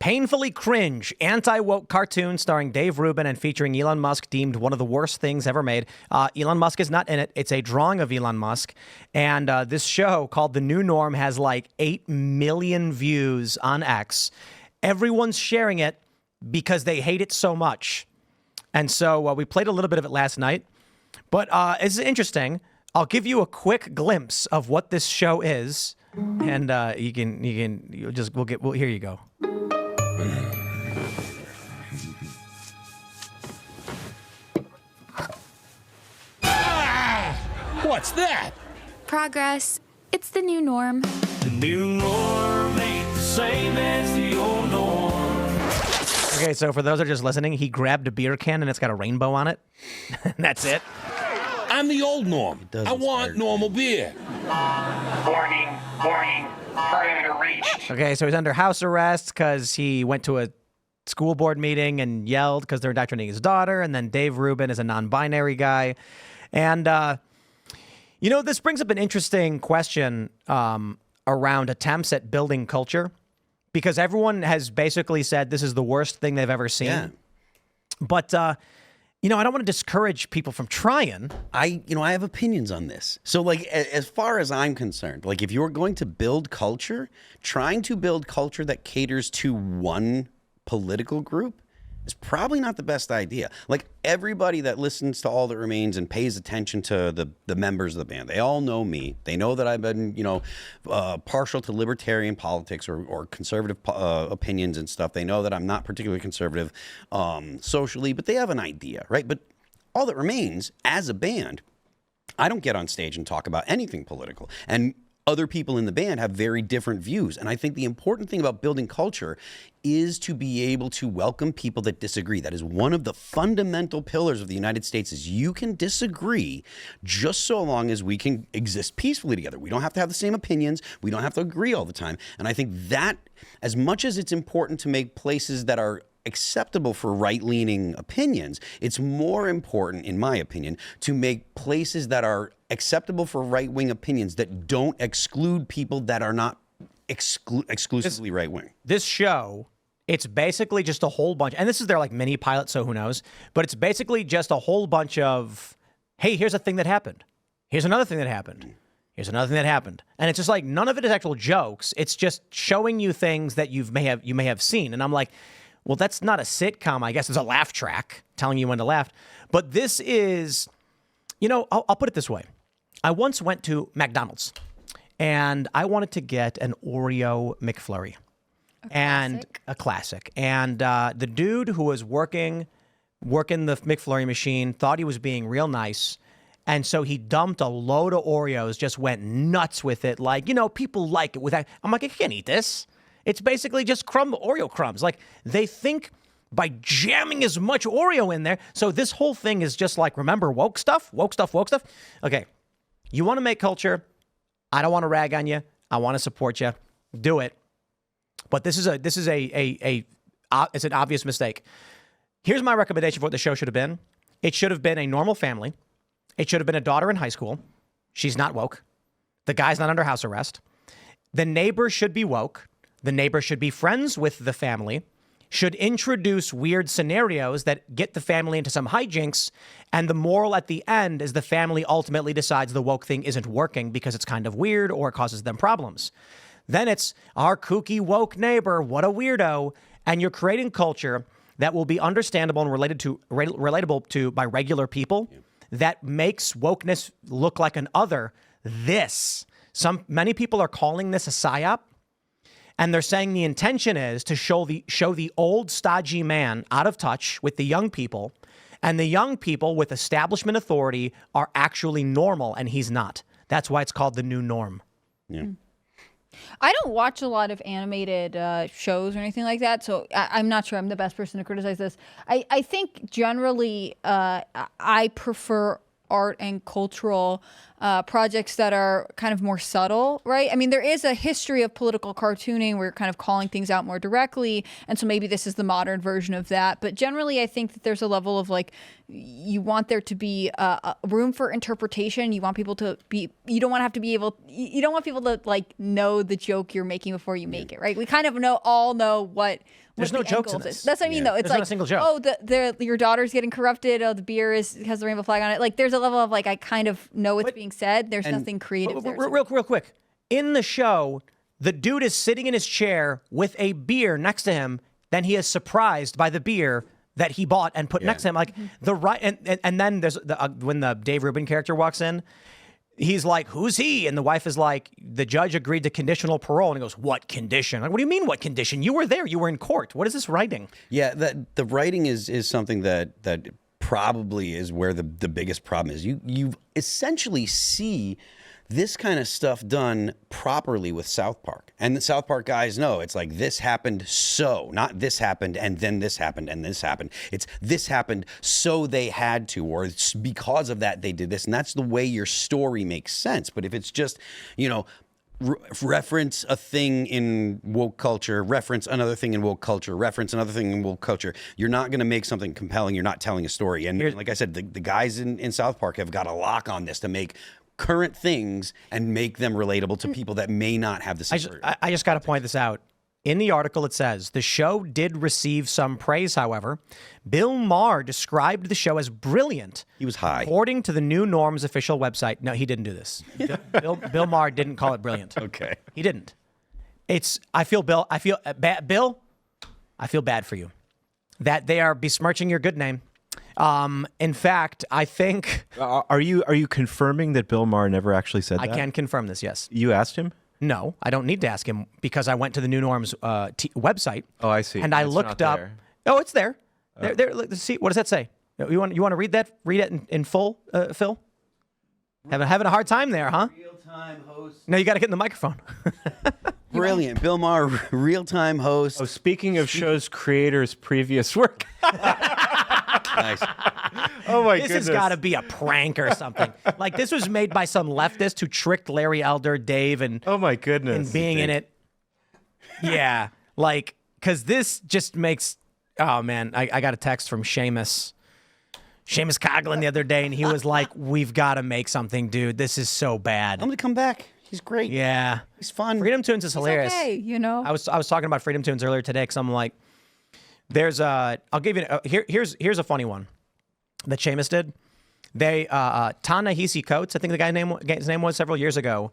Painfully cringe, anti-woke cartoon starring Dave Rubin and featuring Elon Musk deemed one of the worst things ever made. Elon Musk is not in it. It's a drawing of Elon Musk. And this show called The New Norm has like 8 million views on X. Everyone's sharing it because they hate it so much. And so we played a little bit of it last night. But it's interesting. I'll give you a quick glimpse of what this show is. And here you go. What's that? Progress. It's the new norm. The new norm ain't the same as the old norm. Okay, so for those that are just listening, he grabbed a beer can and it's got a rainbow on it. And that's it. I'm the old norm. I want normal beer. Warning, perimeter reached. Okay, so he's under house arrest because he went to a school board meeting and yelled because they're indoctrinating his daughter. And then Dave Rubin is a non-binary guy. And, this brings up an interesting question around attempts at building culture, because everyone has basically said this is the worst thing they've ever seen. Yeah. But, I don't want to discourage people from trying. I have opinions on this. So, like, as far as I'm concerned, like, if you're going to build culture, trying to build culture that caters to one political group is probably not the best idea. Like, everybody that listens to All That Remains and pays attention to the members of the band, they all know me. They know that I've been, partial to libertarian politics or conservative opinions and stuff. They know that I'm not particularly conservative socially, but they have an idea, right? But All That Remains, as a band, I don't get on stage and talk about anything political. And other people in the band have very different views. And I think the important thing about building culture is to be able to welcome people that disagree. That is one of the fundamental pillars of the United States, is you can disagree just so long as we can exist peacefully together. We don't have to have the same opinions. We don't have to agree all the time. And I think that, as much as it's important to make places that are acceptable for right-leaning opinions, it's more important, in my opinion, to make places that are acceptable for right-wing opinions that don't exclude people that are not exclusively right-wing. This show, it's basically just a whole bunch, and this is their like mini pilot, so who knows, but it's basically just a whole bunch of, hey, here's a thing that happened. Here's another thing that happened. Here's another thing that happened. And it's just like, none of it is actual jokes. It's just showing you things that you may have seen. And I'm like, well, that's not a sitcom, I guess. It's a laugh track telling you when to laugh. But this is, I'll put it this way. I once went to McDonald's, and I wanted to get an Oreo McFlurry. A classic. And the dude who was working the McFlurry machine thought he was being real nice. And so he dumped a load of Oreos, just went nuts with it. Like, people like it with that. I'm like, I can't eat this. It's basically just Oreo crumbs. Like, they think by jamming as much Oreo in there. So this whole thing is just like, remember, woke stuff. Okay, you want to make culture. I don't want to rag on you. I want to support you. Do it. But it's an obvious mistake. Here's my recommendation for what the show should have been. It should have been a normal family. It should have been a daughter in high school. She's not woke. The guy's not under house arrest. The neighbor should be woke. The neighbor should be friends with the family, should introduce weird scenarios that get the family into some hijinks, and the moral at the end is the family ultimately decides the woke thing isn't working because it's kind of weird or it causes them problems. Then it's our kooky woke neighbor, what a weirdo, and you're creating culture that will be understandable and relatable to by regular people that makes wokeness look like an other. Many people are calling this a psyop. And they're saying the intention is to show the old stodgy man out of touch with the young people, and the young people with establishment authority are actually normal, and he's not. That's why it's called the new norm. Yeah. I don't watch a lot of animated shows or anything like that, so I'm not sure I'm the best person to criticize this. I think generally I prefer art and cultural projects that are kind of more subtle, right? I mean, there is a history of political cartooning where you're kind of calling things out more directly, and so maybe this is the modern version of that. But generally, I think that there's a level of like, you want there to be a room for interpretation. You want people to be, you don't want to have to be able, you don't want people to like know the joke you're making before you make it, right? We kind of all know what. There's no jokes in this. That's what I mean, though. It's There's like, not a single joke. oh, your daughter's getting corrupted. Oh, the beer has the rainbow flag on it. Like, there's a level of like, I kind of know what's being said. There's nothing creative there. Real quick. In the show, the dude is sitting in his chair with a beer next to him. Then he is surprised by the beer that he bought and put next to him. Like the right, and then there's when the Dave Rubin character walks in. He's like, who's he? And the wife is like, the judge agreed to conditional parole. And he goes, what condition? Like, what do you mean, what condition? You were there. You were in court. What is this writing? Yeah, the writing is something that probably is where the biggest problem is. You essentially see this kind of stuff done properly with South Park. And the South Park guys know it's like, this happened so, not this happened and then this happened and this happened. It's this happened so they had to, or it's because of that they did this. And that's the way your story makes sense. But if it's just, reference a thing in woke culture, reference another thing in woke culture, reference another thing in woke culture, you're not going to make something compelling. You're not telling a story. And like I said, the guys in South Park have got a lock on this to make current things and make them relatable to people that may not have the same. I just got to point this out. In the article, it says, the show did receive some praise, however. Bill Maher described the show as brilliant. He was high. According to the New Norm's official website. No, he didn't do this. Bill Maher didn't call it brilliant. Okay. He didn't. I feel bad, Bill, I feel bad for you. That they are besmirching your good name. In fact, I think... Are you confirming that Bill Maher never actually said that? I can confirm this, yes. You asked him? No, I don't need to ask him because I went to the New Norm's website. Oh, I see. And I It's looked not up. there. Oh, it's there. There. Let's see. What does that say? You want to read that? Read it in full, Phil? Having a hard time there, huh? Real-time host. No, you got to get in the microphone. Brilliant. Bill Maher, real-time host. Oh, speaking of shows creators' previous work. Nice. Oh, my This goodness. has got to be a prank or something. Like, this was made by some leftist who tricked Larry Elder, Dave, and Oh, my goodness. and being in it. Yeah, like, because this just makes... Oh, man, I got a text from Seamus Coughlin the other day, and he was like, we've got to make something, dude. This is so bad. I'm going to come back. He's great. Yeah. He's fun. Freedom Tunes is hilarious. Okay, I was talking about Freedom Tunes earlier today because I'm like, I'll give you, here's a funny one that Seamus did. They, Ta-Nehisi Coates, I think his name was several years ago.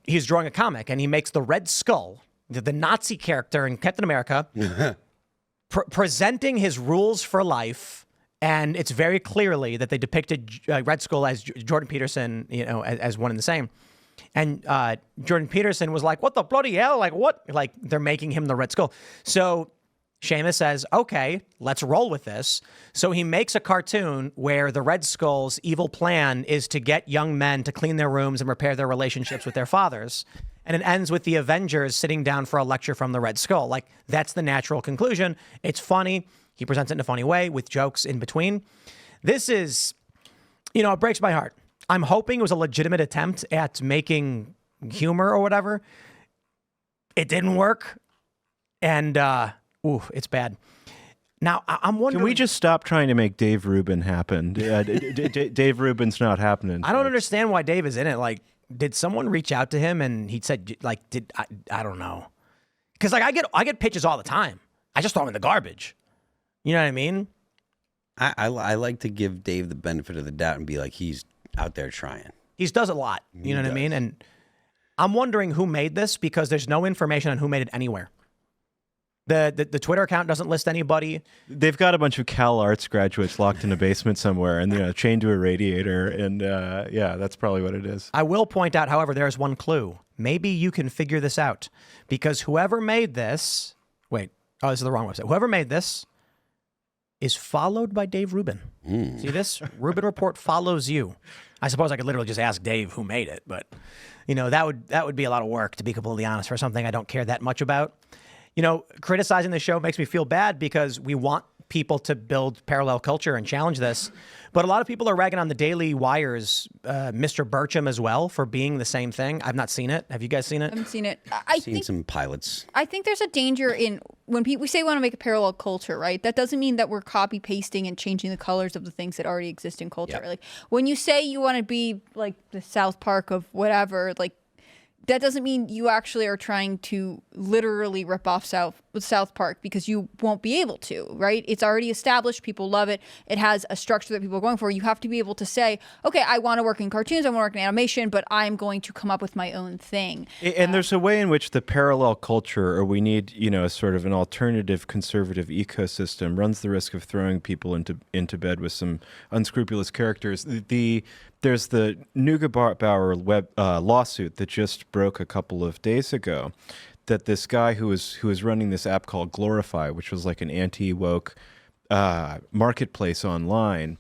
He's drawing a comic and he makes the Red Skull, the Nazi character in Captain America, presenting his rules for life. And it's very clearly that they depicted Red Skull as Jordan Peterson, as one and the same. And Jordan Peterson was like, what the bloody hell? Like, what? Like, they're making him the Red Skull. So Seamus says, okay, let's roll with this. So he makes a cartoon where the Red Skull's evil plan is to get young men to clean their rooms and repair their relationships with their fathers. And it ends with the Avengers sitting down for a lecture from the Red Skull. Like, that's the natural conclusion. It's funny. He presents it in a funny way with jokes in between. This is, it breaks my heart. I'm hoping it was a legitimate attempt at making humor or whatever. It didn't work. And, it's bad. Now, I'm wondering... Can we just stop trying to make Dave Rubin happen? Dave Rubin's not happening. I don't understand why Dave is in it. Like, did someone reach out to him and he said, like, I don't know. Because, like, I get pitches all the time. I just throw them in the garbage. You know what I mean? I like to give Dave the benefit of the doubt and be like, he's out there trying. He does a lot. You know what I mean? And I'm wondering who made this because there's no information on who made it anywhere. The Twitter account doesn't list anybody. They've got a bunch of Cal Arts graduates locked in a basement somewhere and chained to a radiator. And that's probably what it is. I will point out, however, there's one clue. Maybe you can figure this out because whoever made this, this is the wrong website. Whoever made this is followed by Dave Rubin. See this? Rubin Report follows you. I suppose I could literally just ask Dave who made it, but that would be a lot of work, to be completely honest, for something I don't care that much about. Criticizing the show makes me feel bad because we want people to build parallel culture and challenge this. But a lot of people are ragging on the Daily Wire's Mr. Burcham as well for being the same thing. I've not seen it. Have you guys seen it? I haven't seen it. I Seen think some pilots. I think there's a danger in when we say we want to make a parallel culture, right? That doesn't mean that we're copy pasting and changing the colors of the things that already exist in culture. Yep. Like when you say you want to be like the South Park of whatever, like that doesn't mean you actually are trying to literally rip off South Park, because you won't be able to, right? It's already established. People love it. It has a structure that people are going for. You have to be able to say, okay, I want to work in cartoons, I want to work in animation, but I'm going to come up with my own thing. And there's a way in which the parallel culture, or we need, sort of an alternative conservative ecosystem, runs the risk of throwing people into bed with some unscrupulous characters. There's the Nbow lawsuit that just broke a couple of days ago, that this guy who was running this app called Glorify, which was like an anti-woke marketplace online,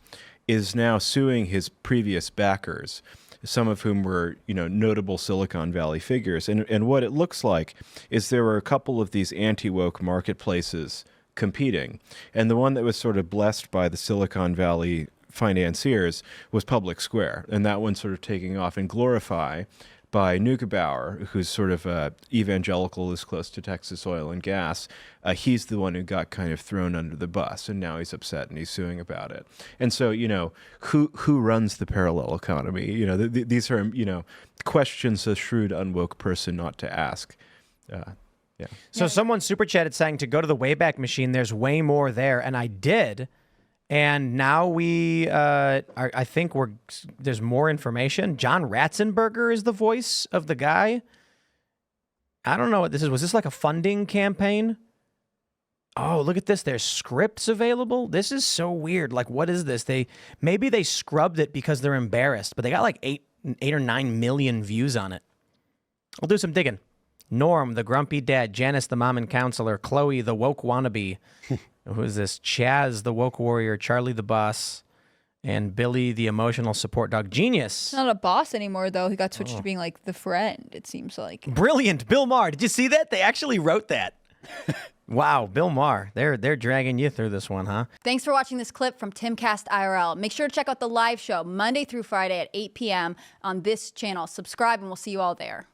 is now suing his previous backers, some of whom were, notable Silicon Valley figures. And what it looks like is there were a couple of these anti-woke marketplaces competing, and the one that was sort of blessed by the Silicon Valley financiers was Public Square, and that one's sort of taking off. And Glorify by Nbow, who's sort of evangelical, is close to Texas oil and gas. He's the one who got kind of thrown under the bus, and now he's upset and he's suing about it. And so, who runs the parallel economy? These are, questions a shrewd, unwoke person not to ask. Yeah. So someone super chatted saying to go to the Wayback Machine. There's way more there, and I did. And now I think there's more information. John Ratzenberger is the voice of the guy. I don't know what this is. Was this like a funding campaign? Oh, look at this. There's scripts available. This is so weird. Like, what is this? Maybe they scrubbed it because they're embarrassed, but they got like 8 or 9 million views on it. I'll do some digging. Norm, the grumpy dad. Janice, the mom and counselor. Chloe, the woke wannabe. Who is this? Chaz, the woke warrior. Charlie, the boss. And Billy, the emotional support dog. Genius. He's not a boss anymore, though. He got switched to being like the friend, it seems like. Brilliant. Bill Maher. Did you see that? They actually wrote that. Wow, Bill Maher. They're dragging you through this one, huh? Thanks for watching this clip from Timcast IRL. Make sure to check out the live show Monday through Friday at 8 p.m. on this channel. Subscribe, and we'll see you all there.